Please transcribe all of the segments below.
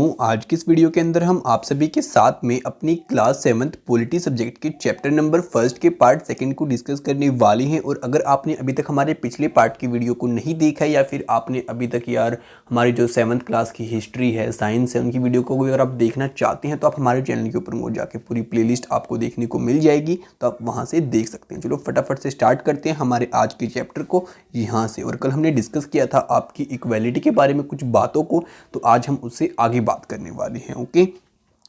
हूं। आज की इस वीडियो के अंदर हम आप सभी के साथ में अपनी क्लास 7th पॉलिटी सब्जेक्ट के चैप्टर नंबर फर्स्ट के पार्ट सेकंड को डिस्कस करने वाले हैं। और अगर आपने अभी तक हमारे पिछले पार्ट की वीडियो को नहीं देखा या फिर आपने अभी तक हमारी जो 7th क्लास की हिस्ट्री है, साइंस है, उनकी वीडियो को अगर आप देखना चाहते हैं तो आप हमारे चैनल के ऊपर जाके पूरी प्लेलिस्ट आपको देखने को मिल जाएगी, तो आप वहाँ से देख सकते हैं। चलो फटाफट से स्टार्ट करते हैं हमारे आज के चैप्टर को यहाँ से। और कल हमने डिस्कस किया था आपकी इक्वालिटी के बारे में कुछ बातों को, तो आज हम उससे आगे बात करने वाले हैं। Okay,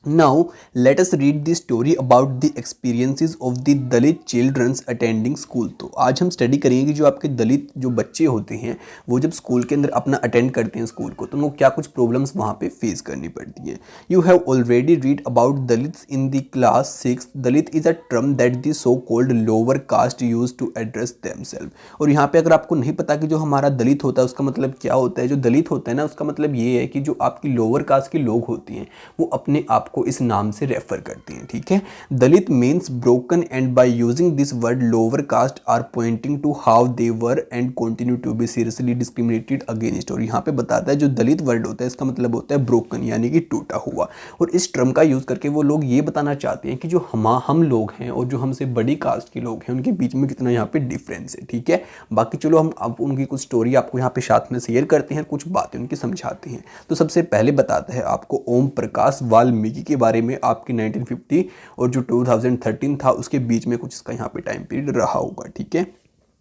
now let us read the story about the experiences of the Dalit childrens attending school. तो आज हम स्टडी करेंगे कि जो आपके दलित जो बच्चे होते हैं वो जब स्कूल के अंदर अपना अटेंड करते हैं स्कूल को, तो उनको क्या कुछ प्रॉब्लम्स वहाँ पे फेस करनी पड़ती है। You have already read about Dalits in the class 6। Dalit is a term that the so called lower caste use to address themselves. और यहाँ पे अगर आपको नहीं पता कि जो हमारा दलित होता है उसका मतलब क्या होता है, जो दलित होता है ना उसका मतलब ये है कि जो आपकी लोअर कास्ट के लोग होते हैं वो अपने आप को इस नाम से रेफर करते हैं। ठीक है, Dalit means broken and by using this word lower caste are pointing to how they were and continue to be seriously discriminated against. और यहाँ पे बताता है जो दलित वर्ड होता है इसका मतलब होता है ब्रोकन, यानी कि टूटा हुआ। और इस टर्म का यूज करके वो लोग ये बताना चाहते हैं कि जो हम लोग हैं और जो हमसे बड़ी कास्ट के लोग हैं उनके बीच में कितना यहाँ पे डिफरेंस है। ठीक है, बाकी चलो हम अब उनकी कुछ स्टोरी आपको यहाँ पे साथ में शेयर करते हैं, कुछ बातें उनकी समझाते हैं। तो सबसे पहले बताता है आपको ओम प्रकाश वाल्मीकि के बारे में। आपकी 1950 और जो 2013 था उसके बीच में कुछ इसका यहाँ पे टाइम पीरियड रहा होगा। ठीक है,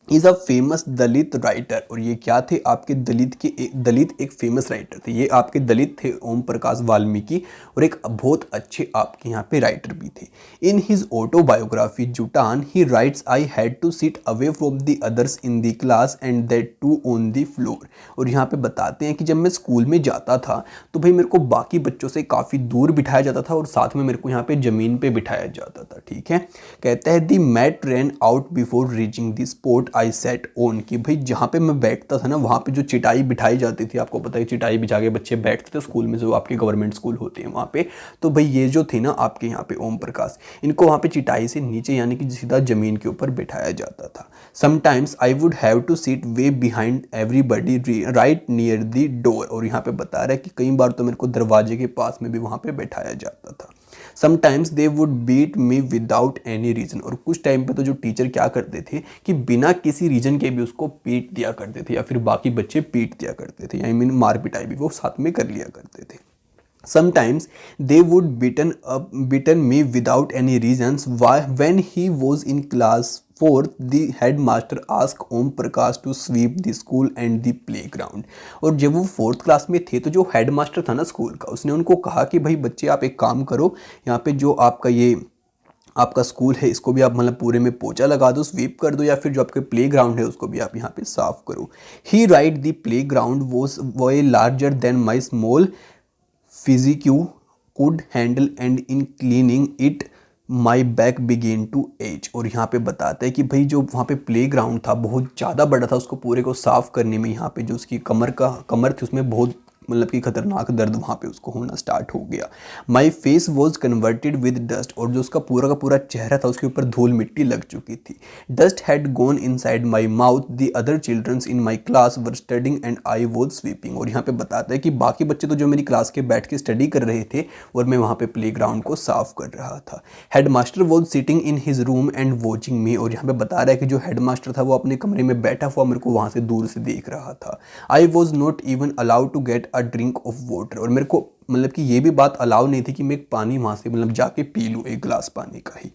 is a famous Dalit writer. और ये क्या थे आपके दलित एक फेमस राइटर थे। ये आपके दलित थे ओम प्रकाश वाल्मीकि, और एक बहुत अच्छे आपके यहाँ पे राइटर भी थे। इन his autobiography Joothan he writes I had to sit away from the others in the class and that too on the floor. और यहाँ पे बताते हैं कि जब मैं स्कूल में जाता था तो भाई मेरे को बाकी बच्चों से काफ़ी दूर बिठाया जाता था और साथ में मेरे को यहाँ पे ज़मीन पे बिठाया जाता था। ठीक है, कहता है the mat ran out before reaching the spot I set on. कि भाई जहाँ पे मैं बैठता था ना वहाँ पे जो चिटाई बिठाई जाती थी, आपको पता है चिटाई बिछा के बच्चे बैठते थे स्कूल में, जो आपके गवर्नमेंट स्कूल होते हैं वहाँ पे। तो भाई ये जो थे ना आपके यहाँ पे ओम प्रकाश, इनको वहाँ पे चिटाई से नीचे यानी कि सीधा जमीन के ऊपर बिठाया जाता था। Sometimes I would have to seat way behind everybody right near the door. और यहाँ पे बता रहा है कि कई बार तो मेरे को दरवाजे के पास में भी वहाँ पे बैठाया जाता था। Sometimes they would beat me without any reason. और कुछ टाइम पे तो जो टीचर क्या करते थे कि बिना किसी रीजन के भी उसको पीट दिया करते थे, या फिर बाकी बच्चे पीट दिया करते थे, आई मीन मार पिटाई भी वो साथ में कर लिया करते थे। Sometimes they would beaten me without any reasons. Why? When he was in class 4th, the headmaster asked Om Prakash to sweep the school and the playground. और जब वो 4th क्लास में थे तो जो हेडमास्टर था ना स्कूल का, उसने उनको कहा कि भाई बच्चे आप एक काम करो, यहाँ पे जो आपका स्कूल है इसको भी आप मतलब पूरे में पोछा लगा दो, स्वीप कर दो, या फिर जो आपके प्ले ग्राउंड है उसको भी आप यहाँ पे साफ करो। He right the playground was way larger than my small physique could handle and in cleaning it my back began to ache. और यहाँ पे बताता है कि भाई जो वहाँ पे प्ले ग्राउंड था बहुत ज़्यादा बड़ा था, उसको पूरे को साफ करने में यहाँ पे जो उसकी कमर थी उसमें बहुत मतलब कि खतरनाक दर्द वहाँ पे उसको होना स्टार्ट हो गया। My face was converted with dust. और जो उसका पूरा का पूरा चेहरा था उसके ऊपर धूल मिट्टी लग चुकी थी। Dust had gone inside my mouth. The other childrens in my class were studying and I was sweeping. और यहाँ पे बताता है कि बाकी बच्चे तो जो मेरी क्लास के बैठ के स्टडी कर रहे थे और मैं वहाँ पे प्ले ग्राउंड को साफ कर रहा था। Head master was sitting in his room and watching मी। और यहाँ पे बता रहा है कि जो हेड मास्टर था वो अपने कमरे में बैठा हुआ मेरे को वहाँ से दूर से देख रहा था। I was not even allowed to get a drink of water. और मेरे को मतलब कि ये भी बात अलाउ नहीं थी कि मैं एक पानी वहाँ से मतलब जाके पी लूँ, एक गिलास पानी का ही।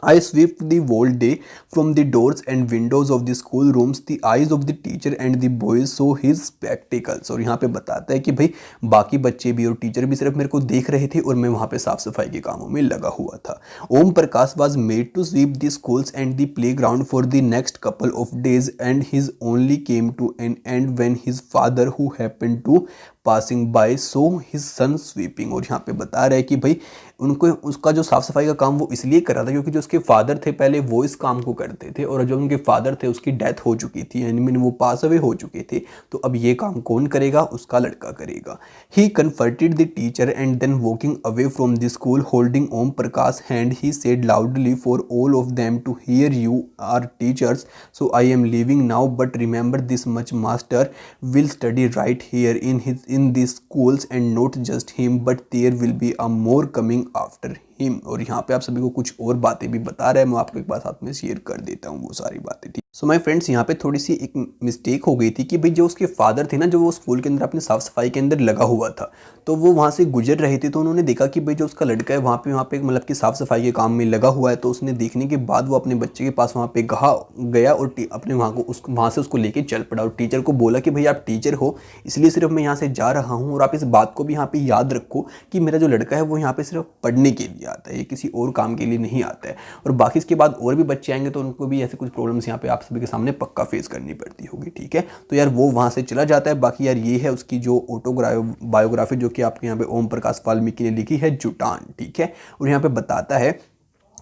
I swept the whole day from the doors and windows of the school rooms. The eyes of the teacher and the boys saw his spectacles. और यहाँ पे बताता है कि भाई बाकी बच्चे भी और टीचर भी सिर्फ मेरे को देख रहे थे और मैं वहाँ पे साफ सफाई के कामों में लगा हुआ था। Om Prakash was made to sweep the schools and the playground for the next couple of days, and his only came to an end when his father, who happened to passing by, saw his son sweeping. और यहाँ पे बता रहा है कि भाई उनको उसका जो साफ़ सफाई का काम वो इसलिए कर रहा था क्योंकि जो उसके फादर थे पहले वो इस काम को करते थे, और जब उनके फादर थे उसकी डेथ हो चुकी थी, यानी मीन वो पास अवे हो चुके थे, तो अब ये काम कौन करेगा, उसका लड़का करेगा। He confronted the teacher and then walking away from the school holding Om Prakash hand he said loudly for all of them to hear, you are teachers so I am leaving now, but remember this much, master will study right here in his in the schools and not just him but there will be a more coming after him. और यहाँ पे आप सभी को कुछ और बातें भी बता रहे हैं, मैं आपको एक बार साथ में शेयर कर देता हूँ वो सारी बातें, ठीक। सो माय फ्रेंड्स, यहाँ पे थोड़ी सी एक मिस्टेक हो गई थी कि भाई जो उसके फादर थे ना, जो वो स्कूल के अंदर अपनी साफ सफाई के अंदर लगा हुआ था, तो वो वहाँ से गुजर रहे थे, तो उन्होंने देखा कि भाई जो उसका लड़का है वहाँ पे मतलब कि साफ सफाई के काम में लगा हुआ है। तो उसने देखने के बाद वो अपने बच्चे के पास वहाँ पे गया और अपने वहाँ से उसको लेके चल पड़ा और टीचर को बोला कि भाई आप टीचर हो, इसलिए सिर्फ मैं यहाँ से जा रहा हूँ, और आप इस बात को भी यहाँ पे याद रखो कि मेरा जो लड़का है वो यहाँ पे सिर्फ पढ़ने के लिए आता है, ये किसी और काम के लिए नहीं आता है। और बाकी इसके बाद और भी बच्चे आएंगे तो उनको भी ऐसे कुछ प्रॉब्लम्स यहाँ पे आप सभी के सामने पक्का फेस करनी पड़ती होगी, ठीक है। तो यार वो वहाँ से चला जाता है। बाकी यार ये है उसकी जो बायोग्राफी जो कि आपके यहाँ पे ओम प्रकाश वाल्मीकि ने लिखी है, जुटान, ठीक है। और यहाँ पे बताता है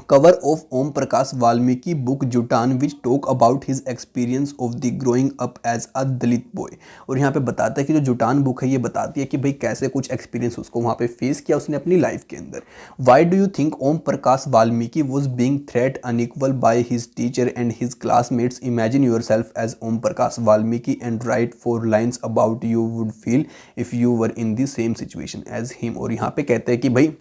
cover of Om Prakash Valmiki book Joothan which talk about his experience of the growing up as a Dalit boy. और यहाँ पे बताता है कि जो जुटान बुक है ये बताती है कि भाई कैसे कुछ एक्सपीरियंस उसको वहाँ पे फेस किया उसने अपनी लाइफ के अंदर। Why do you think Om Prakash Valmiki was being threat unequal by his teacher and his classmates? Imagine yourself as Om Prakash Valmiki and write 4 lines about you would feel if you were in the same situation as him. और यहाँ पे कहते हैं कि भाई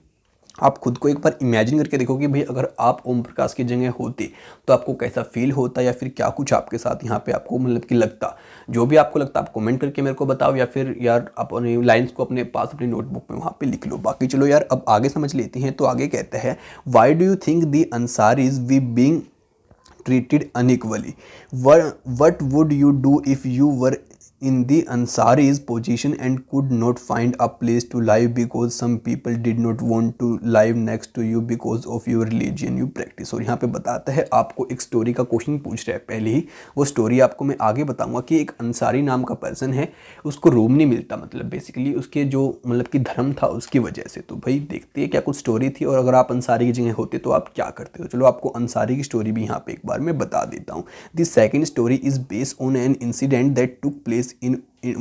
आप खुद को एक बार इमेजिन करके देखो कि भाई अगर आप ओम प्रकाश की जगह होते तो आपको कैसा फील होता, या फिर क्या कुछ आपके साथ यहाँ पे आपको मतलब कि लगता। जो भी आपको लगता आप कमेंट करके मेरे को बताओ, या फिर यार अपने लाइंस को अपने पास अपनी नोटबुक में वहाँ पे लिख लो। बाकी चलो यार अब आगे समझ लेते हैं। तो आगे कहते हैं, why do you think the Ansaris we being treated unequally? What would you do if you were in the Ansari's position and could not find a place to live because some people did not want to live next to you because of your religion you practice? और यहाँ पे बताता है, आपको एक story का question पूछ रहा है पहले ही, वो स्टोरी आपको मैं आगे बताऊंगा कि एक अंसारी नाम का पर्सन है, उसको रूम नहीं मिलता, मतलब बेसिकली उसके जो मतलब कि धर्म था उसकी वजह से। तो भाई देखते हैं क्या कुछ स्टोरी थी, और अगर आप अंसारी की जगह होते तो आप क्या करते हो। चलो आपको अंसारी की स्टोरी भी यहाँ पे एक बार मैं बता देता हूँ। The second story is based on an incident that took place in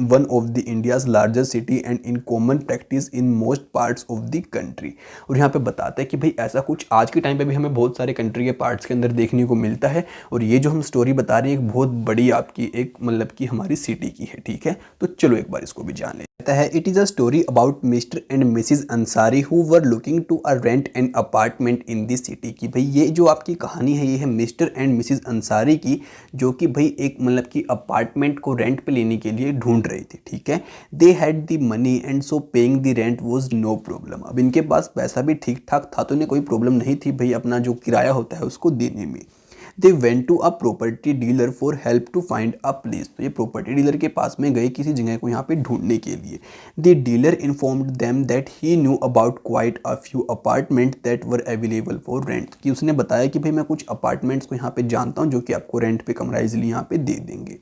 one of the India's largest city and in common practice in most parts of the country। और यहाँ पे बताता है कि भाई ऐसा कुछ आज के टाइम पे भी हमें बहुत सारे कंट्री के पार्ट्स के अंदर देखने को मिलता है, और ये जो हम स्टोरी बता रहे हैं एक बहुत बड़ी आपकी एक मतलब कि हमारी सिटी की है, ठीक है। तो चलो एक बार इसको भी जान लेते हैं। It is a story about mister and mrs Ansari who were looking to a rent an apartment in the city. की भाई ये जो आपकी कहानी है ये है मिस्टर एंड मिसिज अंसारी की, जो कि भाई एक मतलब कि अपार्टमेंट को रेंट पे लेने के लिए ढूंढ रही थी, ठीक है। They had the money and so paying the rent was no problem. अब इनके पास पैसा भी ठीक ठाक था, तो इन्हें कोई प्रॉब्लम नहीं थी भाई अपना जो किराया होता है उसको देने में। They went to a property dealer for help to find a place. तो ये प्रॉपर्टी डीलर के पास में गए किसी जगह को यहाँ पे ढूंढने के लिए। The dealer informed them that he knew about quite a few apartment that were available for rent. कि उसने बताया कि भाई मैं कुछ अपार्टमेंट्स को यहाँ पे जानता हूँ जो कि आपको रेंट पे कमरा इजिली यहाँ पे दे देंगे।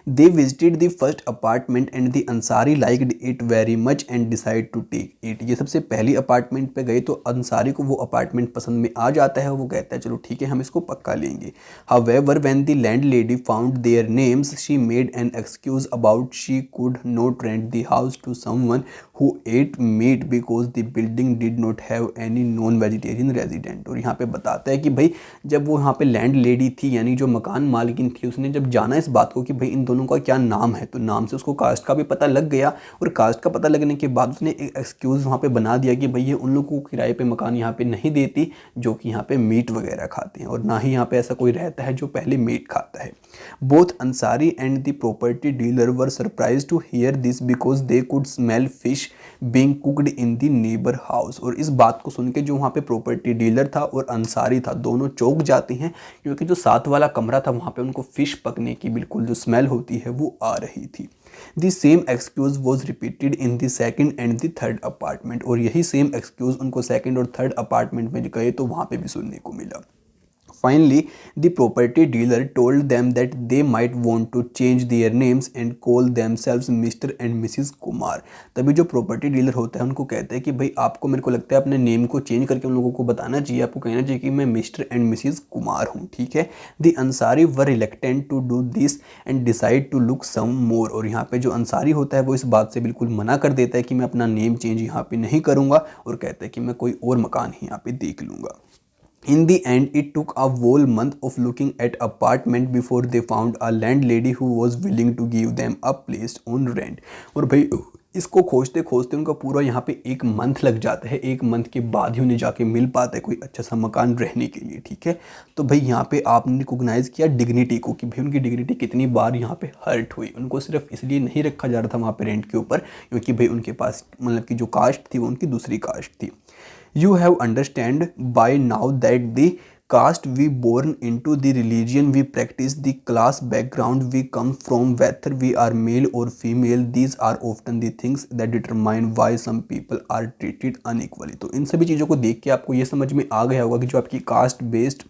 They visited the first apartment and the Ansari liked it very much and decided to take it। ये सबसे पहली अपार्टमेंट पे गए तो अंसारी को वो अपार्टमेंट पसंद में आ जाता है, वो कहता है चलो ठीक है हम इसको पक्का लेंगे। However, when the landlady found their names, she made an excuse about she could not rent the house to someone who ate meat because the building did not have any non-vegetarian resident। और यहाँ पे बताता है कि भाई जब वो यहाँ पे लैंड लेडी थी यानी जो मकान मालिकिन थी, उसने जब जाना इस बात को कि भाई इन दोनों का क्या नाम है, तो नाम से उसको कास्ट का भी पता लग गया, और कास्ट का पता लगने के बाद उसने एक एक्सक्यूज़ वहाँ पे बना दिया कि भाई ये उन लोगों को किराए पे मकान यहाँ पे नहीं देती जो कि यहाँ पे मीट वगैरह खाते हैं, और ना ही यहाँ पे ऐसा कोई रहता है जो पहले मीट खाता है। Both Ansari and the property dealer were surprise to hear this because they could smell fish being cooked in the neighbour house. और इस बात को सुन के जो वहाँ पे प्रॉपर्टी डीलर था और अंसारी था दोनों चौंक जाते हैं, क्योंकि जो साथ वाला कमरा था वहाँ पे उनको फिश पकने की बिल्कुल जो स्मेल होती है वो आ रही थी। The same excuse was repeated in the second and the third apartment. और यही सेम एक्सक्यूज उनको सेकेंड और थर्ड अपार्टमेंट में गए तो वहाँ पे भी सुनने को मिला। Finally, the property dealer told them that they might want to change their names and call themselves Mr. and Mrs. Kumar. तभी जो प्रॉपर्टी डीलर होता है उनको कहता है कि भाई आपको मेरे को लगता है अपने नेम को चेंज करके उन लोगों को बताना चाहिए, आपको कहना चाहिए कि मैं मिस्टर एंड मिसिज कुमार हूँ, ठीक है। The Ansari were reluctant to do this and decide to look some more. और यहाँ पे जो अंसारी होता है वो इस बात से बिल्कुल मना कर देता है कि मैं अपना नेम चेंज यहाँ पे नहीं करूँगा, और कहता है कि मैं कोई और मकान ही यहाँ पे देख लूँगा। In the end, it took a whole month of looking at apartment before they found a landlady who was willing to give them a place on rent. और भाई इसको खोजते खोजते उनका पूरा यहाँ पे एक मंथ लग जाता है। एक मंथ के बाद ही उन्हें जाके मिल पाता है कोई अच्छा सा मकान रहने के लिए, ठीक है। तो भाई यहाँ पे आपने रिकोगनाइज़ किया डिग्निटी को कि भाई उनकी डिग्निटी कितनी बार यहाँ पे हर्ट हुई। उनको सिर्फ इसलिए नहीं रखा जा रहा था वहाँ पे रेंट के ऊपर क्योंकि भाई उनके पास मतलब कि जो कास्ट थी वो उनकी दूसरी कास्ट थी। You have understand by now that the caste we born into, the religion we practice, the class background we come from, whether we are male or female, these are often the things that determine why some people are treated unequally। तो इन सभी चीज़ों को देख के आपको ये समझ में आ गया होगा कि जो आपकी कास्ट बेस्ड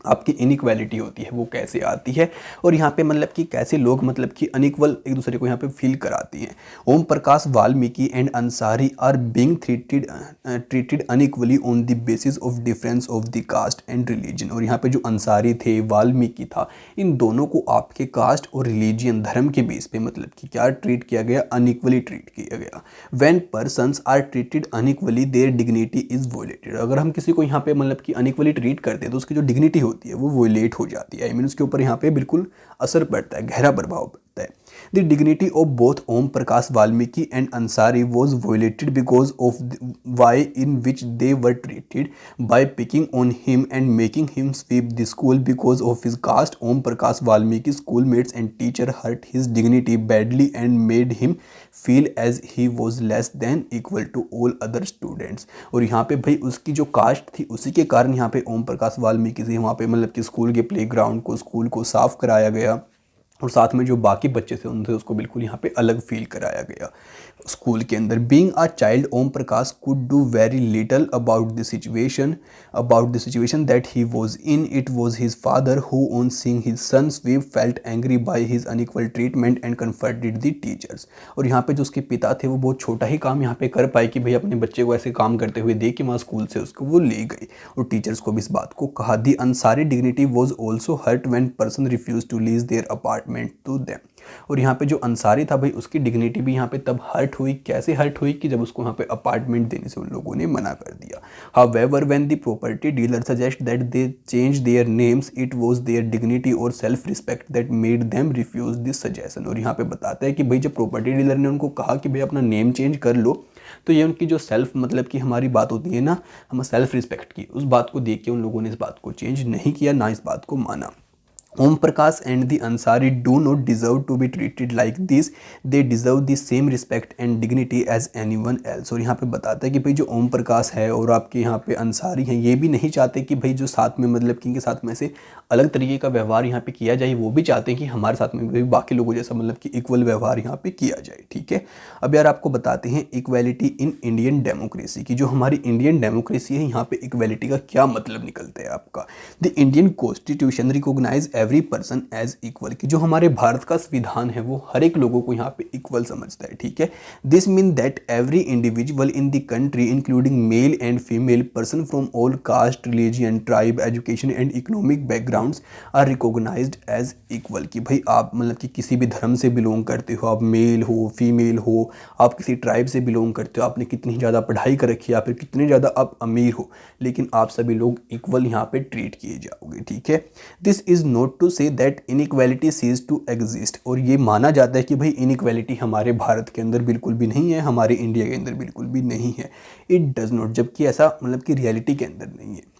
आपकी इनइक्वालिटी होती है वो कैसे आती है और यहाँ पे मतलब कि कैसे लोग मतलब कि अनइक्वल एक दूसरे को यहाँ पे फील कराती हैं। Om Prakash Valmiki and Ansari are being treated unequally on the basis of difference of the caste and religion. और यहाँ पे जो अंसारी थे, वाल्मीकि था, इन दोनों को आपके कास्ट और रिलीजियन धर्म के बेस पे मतलब कि क्या ट्रीट किया गया, अनइक्वली ट्रीट किया गया। When persons are treated unequally their dignity is violated. अगर हम किसी को यहाँ पे मतलब कि अनइक्वली ट्रीट करते हैं तो उसकी जो डिग्निटी होती है वो वोलेट हो जाती है। आई मीन उसके ऊपर यहाँ पे बिल्कुल असर पड़ता है, गहरा प्रभाव पड़ता है। The dignity of both Om Prakash Valmiki and Ansari was violated because of why in which they were treated by picking on him and making him sweep the school because of his caste. Om Prakash Valmiki schoolmates and teacher hurt his dignity badly and made him feel as he was less than equal to all other students. और यहाँ पे भाई उसकी जो cast थी उसी के कारण यहाँ पे ओम प्रकाश वाल्मीकि से वहाँ पे मतलब कि स्कूल के प्लेग्राउंड को, स्कूल को साफ कराया गया और साथ में जो बाकी बच्चे थे उनसे उसको बिल्कुल यहाँ पे अलग फील कराया गया स्कूल के अंदर। Being a child Om Prakash could do very little about the situation that he was in. It was his father who on seeing his son sweep felt angry by his unequal treatment and confronted the teachers. और यहाँ पे जो उसके पिता थे वो बहुत छोटा ही काम यहाँ पे कर पाए कि भाई अपने बच्चे को ऐसे काम करते हुए देख के वहाँ स्कूल से उसको वो ले गए और टीचर्स को भी इस बात को कहा। The Ansari dignity was also hurt when person refuse to lease their apartment to them. और यहाँ पे जो अंसारी था भाई उसकी डिग्निटी भी यहाँ पे तब हर्ट हुई। कैसे हर्ट हुई कि जब उसको यहाँ पे अपार्टमेंट देने से उन लोगों ने मना कर दिया। However when the property dealer suggest that they change their names it was their dignity और self respect that made them refuse this suggestion. और यहाँ पे बताता है कि भाई जब प्रॉपर्टी डीलर ने उनको कहा कि भाई अपना नेम चेंज कर लो तो ये उनकी जो सेल्फ मतलब कि हमारी बात होती है ना, हम सेल्फ रिस्पेक्ट की, उस बात को देख के उन लोगों ने इस बात को चेंज नहीं किया, ना इस बात को माना। Om Prakash and the Ansari do not deserve to be treated like this. They deserve the same respect and dignity as anyone else। और यहाँ पे बताता है कि भाई जो ओम प्रकाश है और आपके यहाँ पे अंसारी हैं ये भी नहीं चाहते कि भाई जो साथ में मतलब कि इनके साथ में से अलग तरीके का व्यवहार यहाँ पे किया जाए। वो भी चाहते हैं कि हमारे साथ में भी बाकी लोगों जैसा मतलब कि इक्वल व्यवहार यहाँ पे किया जाए, ठीक है। अब यार आपको बताते हैं इक्वालिटी इन इंडियन डेमोक्रेसी की। जो हमारी इंडियन डेमोक्रेसी है यहाँ पे इक्वालिटी का क्या मतलब निकलता है आपका। The Indian constitution recognise every person as equal कि जो हमारे भारत का संविधान है वो हर एक लोगों को यहाँ पे इक्वल समझता है, ठीक है। This mean that every individual in the country including male and female person from all caste, religion, tribe, education and economic backgrounds are recognised as equal कि भाई आप मतलब कि किसी भी धर्म से बिलोंग करते हो, आप मेल हो, फीमेल हो, आप किसी ट्राइब से बिलोंग करते हो, आपने कितनी ज़्यादा पढ़ाई कर रखी है या फिर कितने ज़्यादा आप अमीर हो, लेकिन आप सभी लोग इक्वल यहाँ पे ट्रीट किए जाओगे, ठीक है। This is not to say that inequality cease to exist. और ये माना जाता है कि भाई इनइक्वालिटी हमारे भारत के अंदर बिल्कुल भी नहीं है, हमारे इंडिया के अंदर बिल्कुल भी नहीं है। इट डज नॉट, जबकि ऐसा मतलब कि रियलिटी के अंदर नहीं है।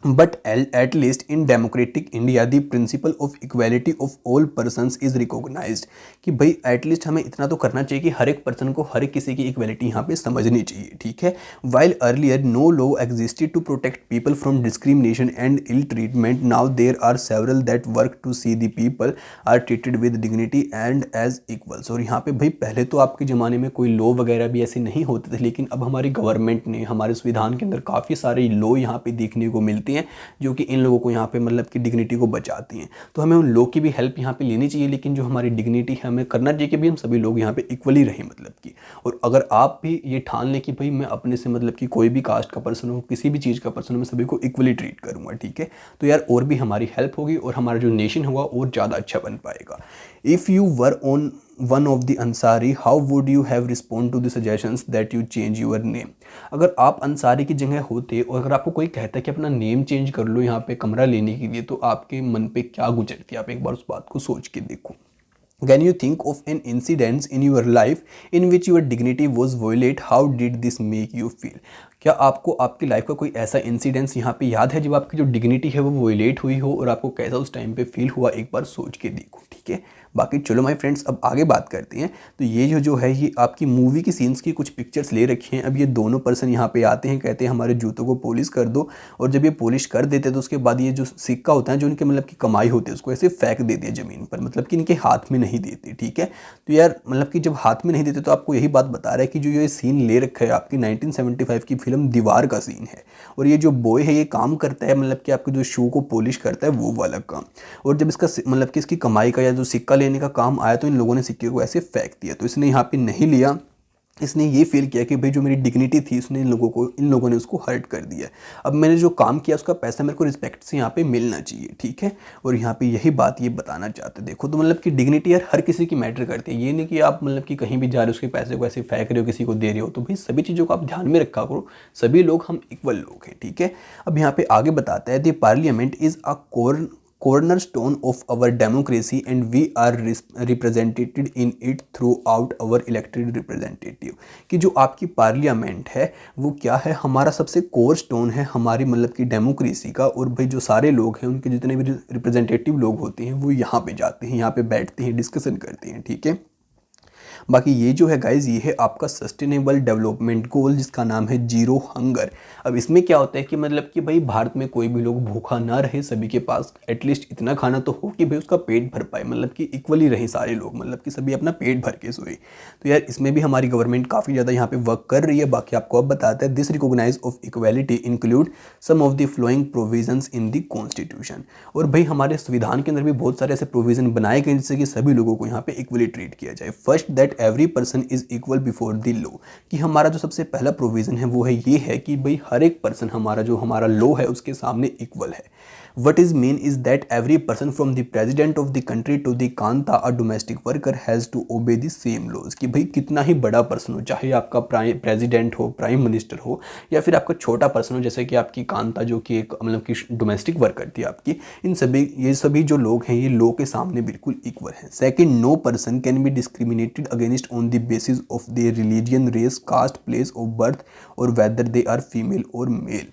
But at least in democratic India, the principle of equality of all persons is recognized कि भाई एटलीस्ट हमें इतना तो करना चाहिए कि हर एक पर्सन को हर एक किसी की इक्वालिटी यहाँ पे समझनी चाहिए, ठीक है। While earlier no law existed to protect people from discrimination and ill treatment, now there are several that work to see the people are treated with dignity and as equals। और यहाँ पे भाई पहले तो आपके ज़माने में कोई लॉ वगैरह भी ऐसे नहीं होते थे, लेकिन अब हमारी गवर्नमेंट ने हमारे संविधान के अंदर काफ़ी सारे लॉ यहाँ पे देखने को मिलते हैं जो कि इन लोगों को यहाँ पे मतलब कि डिग्निटी को बचाती हैं। तो हमें उन लोग की भी हेल्प यहाँ पे लेनी चाहिए, लेकिन जो हमारी डिग्निटी है हमें करना चाहिए कि भी हम सभी लोग यहाँ पे इक्वली रहें मतलब कि। और अगर आप भी ये ठान लें कि भाई मैं अपने से मतलब कि कोई भी कास्ट का पर्सन हो, किसी भी चीज़ का पर्सन हो, मैं सभी को इक्वली ट्रीट करूँगा, ठीक है, तो यार और भी हमारी हेल्प होगी और हमारा जो नेशन होगा और ज़्यादा अच्छा बन पाएगा। If you were on one of the Ansari how would you have respond to the suggestions that you change your name. अगर आप अंसारी की जगह होते और अगर आपको कोई कहता है कि अपना नेम चेंज कर लो यहाँ पे कमरा लेने के लिए, तो आपके मन पे क्या गुजरती है? आप एक बार उस बात को सोच के देखो। Can you think of an incident in your life in which your dignity was violated? How did this make you feel? क्या आपको आपकी लाइफ का कोई ऐसा इंसिडेंस यहाँ पे याद है जब आपकी जो डिग्निटी है वो वोलेट हुई हो और आपको कैसा उस टाइम पे फील हुआ? एक बार सोच के देखो, ठीक है। बाकी चलो माय फ्रेंड्स, अब आगे बात करते हैं। तो ये जो है ये आपकी मूवी की सीन्स की कुछ पिक्चर्स ले रखी हैं। अब ये दोनों पर्सन यहाँ पे आते हैं, कहते हैं हमारे जूतों को पॉलिश कर दो, और जब ये पॉलिश कर देते हैं तो उसके बाद ये जो सिक्का होता है जो इनके मतलब की कमाई होती है उसको ऐसे फेंक देते हैं ज़मीन पर, मतलब कि इनके हाथ में नहीं देते, ठीक है। तो यार मतलब कि जब हाथ में नहीं देते तो आपको यही बात बता रहा है कि जो ये सीन ले रखा है आपकी 1975 की फिल्म दीवार का सीन है, और ये जो बॉय है ये काम करता है मतलब कि आपके जो शू को पॉलिश करता है वो वाला काम। और जब इसका मतलब कि इसकी कमाई का या जो सिक्का लेने का काम आया तो इन लोगों ने सिक्के को ऐसे फेंक दिया। तो इसने यहाँ पे नहीं लिया, इसने ये फील किया कि भाई जो मेरी डिग्निटी थी उसने इन लोगों ने उसको हर्ट कर दिया। अब मैंने जो काम किया उसका पैसा मेरे को रिस्पेक्ट से यहाँ पे मिलना चाहिए, ठीक है। और यहाँ पे यही बात ये बताना चाहते, देखो तो मतलब कि डिग्निटी यार हर किसी की मैटर करती है। ये नहीं कि आप मतलब कि कहीं भी जा रहे हो उसके पैसे को ऐसे फेंक रहे हो, किसी को दे रहे हो। तो भाई सभी चीज़ों को आप ध्यान में रखा करो, सभी लोग हम इक्वल लोग हैं, ठीक है। अब यहाँ पे आगे बताता है the parliament is a cornerstone of our democracy and we are represented in it throughout our elected representative। कि जो आपकी पार्लियामेंट है वो क्या है? हमारा सबसे कोर स्टोन है हमारी मतलब की डेमोक्रेसी का। और भाई जो सारे लोग हैं उनके जितने भी रिप्रेजेंटेटिव लोग होते हैं वो यहाँ पे जाते हैं, यहाँ पे बैठते हैं, डिस्कशन करते हैं, ठीक है। बाकी ये जो है गाइज ये है आपका सस्टेनेबल डेवलपमेंट गोल जिसका नाम है जीरो हंगर। अब इसमें क्या होता है कि मतलब कि भाई भारत में कोई भी लोग भूखा ना रहे, सभी के पास एटलीस्ट इतना खाना तो हो कि भाई उसका पेट भर पाए, मतलब कि इक्वली रहे सारे लोग, मतलब कि सभी अपना पेट भर के सोए। तो यार इसमें भी हमारी गवर्नमेंट काफ़ी ज़्यादा यहाँ पे वर्क कर रही है। बाकी आपको अब बताता है this recognise of equality include some of the following provisions in the constitution. और भाई हमारे संविधान के अंदर भी बहुत सारे ऐसे प्रोविजन बनाए गए जिससे कि सभी लोगों को यहाँ पे इक्वली ट्रीट किया जाए। First that every person is equal before the law. कि हमारा जो सबसे पहला प्रोविजन है वो है ये है कि भाई हर एक पर्सन हमारा लॉ है उसके सामने इक्वल है। What is mean is that every person from the president of the country to the Kanta a domestic worker has to obey the same laws। कि भाई कितना ही बड़ा पर्सन हो, चाहे आपका प्रेसिडेंट हो, प्राइम मिनिस्टर हो, या फिर आपका छोटा पर्सन हो जैसे कि आपकी कांता जो कि एक मतलब कि डोमेस्टिक वर्कर थी आपकी, ये सभी जो लोग हैं ये लॉ के सामने बिल्कुल इक्वल हैं। Second, no person can be discriminated against on the basis of their religion, race, caste, place of birth और वेदर दे आर फीमेल और मेल।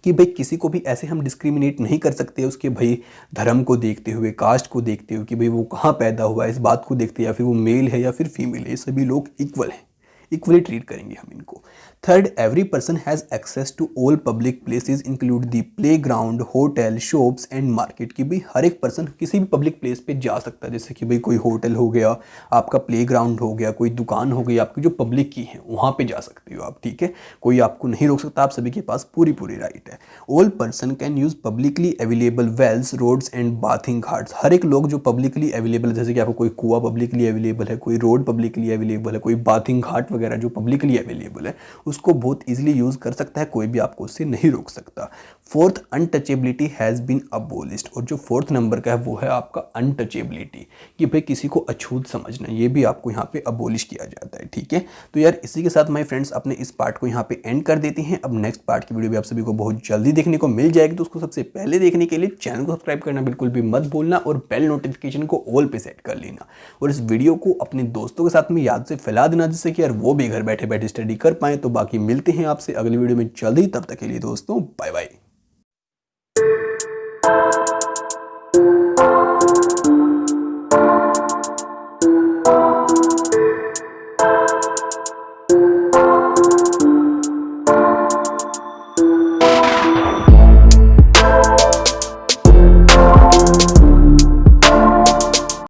कि भाई किसी को भी ऐसे हम डिस्क्रिमिनेट नहीं कर सकते उसके भाई धर्म को देखते हुए, कास्ट को देखते हुए कि भाई वो कहाँ पैदा हुआ है, इस बात को देखते या फिर वो मेल है या फिर फीमेल है, ये सभी लोग इक्वल हैं, इक्वली ट्रीट करेंगे हम इनको। Third, every person has access to all public places include the playground, hotel, shops and market. की भाई हर एक पर्सन किसी भी पब्लिक प्लेस पे जा सकता है, जैसे कि भाई कोई होटल हो गया, आपका प्ले ग्राउंड हो गया, कोई दुकान हो गई आपकी जो पब्लिक की है वहाँ पे जा सकते हो आप, ठीक है। कोई आपको नहीं रोक सकता, आप सभी के पास पूरी राइट है। All person can use publicly available wells, roads and bathing ghats. हर एक लोग जो पब्लिकली अवेलेबल है, जैसे कि आपको कोई कुआं पब्लिकली अवेलेबल है, कोई रोड पब्लिकली अवेलेबल है, कोई बाथिंग घाट वगैरह जो पब्लिकली अवेलेबल है उसको बहुत इजीली यूज़ कर सकता है, कोई भी आपको उससे नहीं रोक सकता। Fourth, untouchability has been abolished. और जो फोर्थ नंबर का है वो है आपका अनटचेबिलिटी, कि भाई किसी को अछूत समझना, ये भी आपको यहाँ पे अबोलिश किया जाता है, ठीक है। तो यार इसी के साथ माय फ्रेंड्स अपने इस पार्ट को यहाँ पे एंड कर देते हैं। अब नेक्स्ट पार्ट की वीडियो भी आप सभी को बहुत जल्दी देखने को मिल जाएगी, तो उसको सबसे पहले देखने के लिए चैनल को सब्सक्राइब करना बिल्कुल भी मत भूलना और बेल नोटिफिकेशन को ऑल पे सेट कर लेना। और इस वीडियो को अपने दोस्तों के साथ में याद से फैला देना जिससे कि यार वो भी घर बैठे बैठे स्टडी कर पाएँ। तो बाकी मिलते हैं आपसे अगली वीडियो में जल्दी, तब तक के लिए दोस्तों बाय बाय।